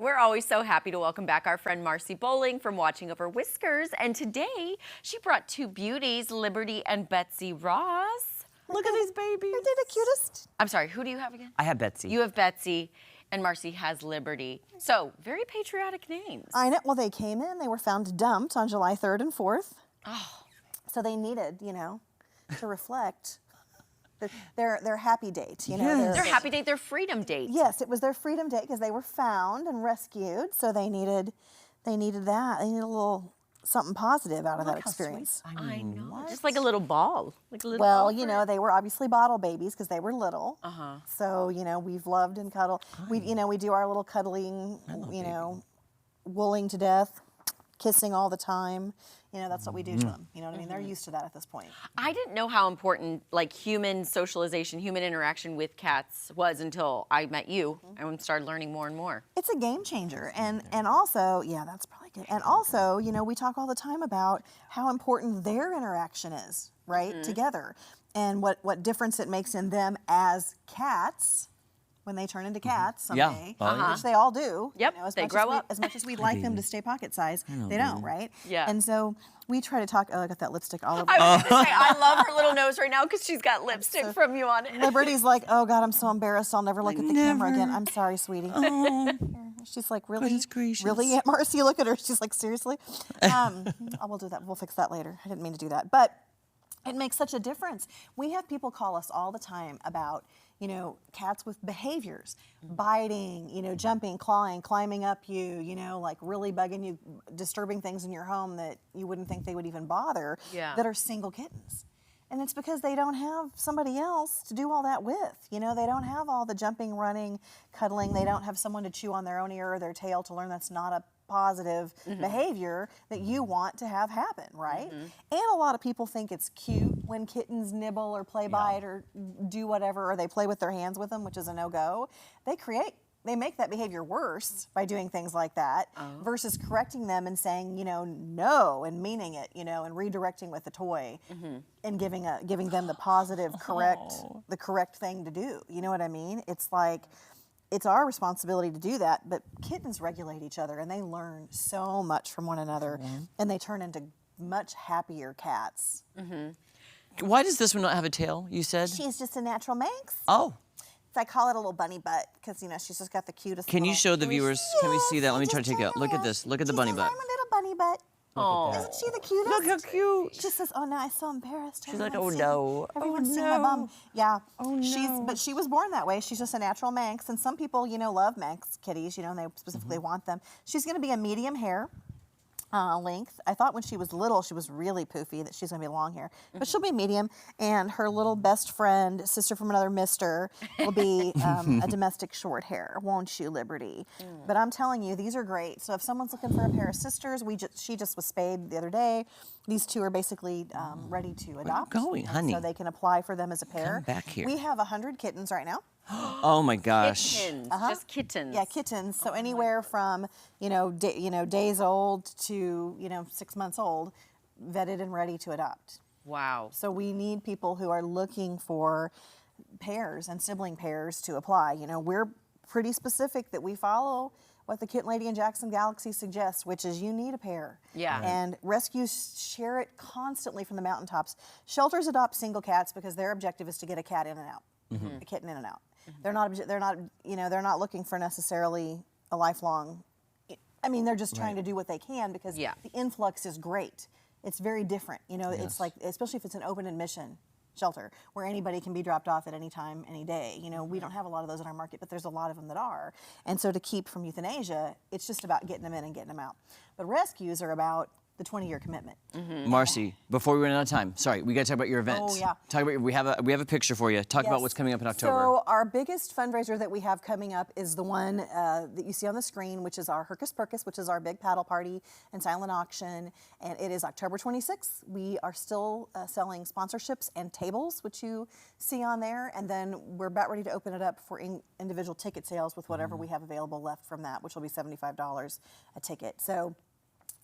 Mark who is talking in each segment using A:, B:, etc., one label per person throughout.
A: we're always so happy to welcome back our friend Marcy Bowling from Watching Over Whiskers. And today, she brought two beauties, Liberty and Betsy Ross.
B: Look at these babies.
C: Aren't they the cutest?
A: I'm sorry, who do you have again?
B: I have Betsy.
A: You have Betsy, and Marcy has Liberty. So, very patriotic names.
C: I know. Well, they came in. They were found dumped on July 3rd and 4th.
A: Oh.
C: So they needed, to reflect their happy date.
B: Yes.
A: Their happy date, their freedom date.
C: Yes, it was their freedom date because they were found and rescued. So they needed that. They needed a little something positive out of that experience.
A: I know. Just like a little ball. Like a little
C: Well, they were obviously bottle babies because they were little. So, we've loved and cuddled. We do our little cuddling, wooling to death, kissing all the time. That's what we do to them. You know what I mean? They're used to that at this point.
A: I didn't know how important human socialization, human interaction with cats was until I met you and started learning more and more.
C: It's a game changer. And also, yeah, that's probably good. And also, we talk all the time about how important their interaction is, right? Together. And what difference it makes in them as cats when they turn into cats someday, which they all do.
A: Yep, they grow up.
C: As much as we'd like them to stay pocket size, they don't, right?
A: Yeah.
C: And so we try to talk. Oh, I got that lipstick all over.
A: I was going to say, I love her little nose right now because she's got lipstick from you on it.
C: Liberty's like, oh God, I'm so embarrassed. I'll never look at the camera again. I'm sorry, sweetie. She's like, really?
B: Goodness gracious.
C: Really, Aunt Marcy? Look at her. She's like, seriously? We'll do that. We'll fix that later. I didn't mean to do that. But it makes such a difference. We have people call us all the time about, cats with behaviors, biting, jumping, clawing, climbing up you, really bugging you, disturbing things in your home that you wouldn't think they would even bother, that are single kittens. And it's because they don't have somebody else to do all that with. They don't have all the jumping, running, cuddling. They don't have someone to chew on their own ear or their tail to learn that's not a positive behavior that you want to have happen, right? And a lot of people think it's cute when kittens nibble or play bite or do whatever, or they play with their hands with them, which is a no-go. They make that behavior worse by doing things like that versus correcting them and saying, no, and meaning it, and redirecting with the toy and giving them the positive, the correct thing to do. You know what I mean? It's like, it's our responsibility to do that, but kittens regulate each other and they learn so much from one another and they turn into much happier cats.
B: Why does this one not have a tail, you said?
C: She's just a natural Manx.
B: Oh.
C: So I call it a little bunny butt because, she's just got the cutest
B: Can you show the viewers? Can we see that? Let me try to take it out.
C: out.
B: Look at this. Look at the bunny butt.
C: I'm a little bunny butt.
A: Oh.
C: Isn't she the cutest?
B: Look how cute.
C: She says, "Oh no, I'm so embarrassed."
B: She's like, "Oh no,
C: Everyone's
B: oh
C: seeing my
B: no.
C: bum." Yeah.
B: Oh no.
C: But she was born that way. She's just a natural Manx, and some people, love Manx kitties. And they specifically want them. She's going to be a medium hair length. I thought when she was little, she was really poofy, that she's going to be long hair, but she'll be medium. And her little best friend, sister from another mister, will be a domestic short hair. Won't you, Liberty? But I'm telling you, these are great. So if someone's looking for a pair of sisters, she just was spayed the other day. These two are basically ready to adopt.
B: Where are you going, honey?
C: So they can apply for them as a pair.
B: Come back here.
C: We have 100 kittens right now.
B: Oh my gosh.
A: Kittens, just kittens.
C: Yeah, kittens. So anywhere from days old to 6 months old, vetted and ready to adopt.
A: Wow.
C: So we need people who are looking for pairs and sibling pairs to apply. We're pretty specific that we follow what the Kitten Lady in Jackson Galaxy suggests, which is you need a pair.
A: Yeah. Right.
C: And rescues share it constantly from the mountaintops. Shelters adopt single cats because their objective is to get a cat in and out, a kitten in and out. They're not looking for necessarily a lifelong. They're just trying to do what they can because the influx is great. It's very different. It's like, especially if it's an open admission shelter where anybody can be dropped off at any time, any day. We don't have a lot of those in our market, but there's a lot of them that are. And so to keep from euthanasia, it's just about getting them in and getting them out. But rescues are about the 20-year commitment.
B: Marcy, before we run out of time, sorry, we got to talk about your event.
C: Oh, yeah.
B: Talk about we have a picture for you. Talk about what's coming up in October.
C: So our biggest fundraiser that we have coming up is the one that you see on the screen, which is our Herrrkiss Purrrkiss, which is our big paddle party and silent auction, and it is October 26th. We are still selling sponsorships and tables, which you see on there, and then we're about ready to open it up for individual ticket sales with whatever we have available left from that, which will be $75 a ticket. So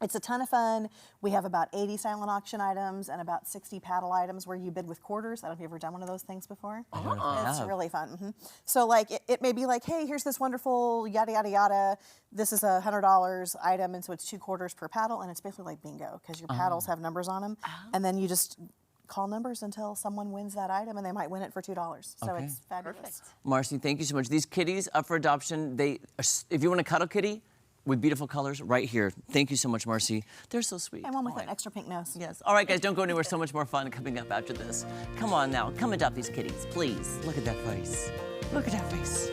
C: It's a ton of fun. We have about 80 silent auction items and about 60 paddle items where you bid with quarters. I don't know if you've ever done one of those things before. It's really fun. So like it may be like, hey, here's this wonderful yada yada yada. This is a $100 item, and so it's 2 quarters per paddle, and it's basically like bingo because your paddles have numbers on them, and then you just call numbers until someone wins that item, and they might win it for $2. So it's fabulous.
A: Perfect.
B: Marcy, thank you so much. These kitties up for adoption. If you want a cuddle kitty with beautiful colors, right here. Thank you so much, Marcy. They're so sweet.
C: And one with an extra pink nose.
B: Yes. All right, guys, don't go anywhere. So much more fun coming up after this. Come on now. Come adopt these kitties, please. Look at that face. Look at that face.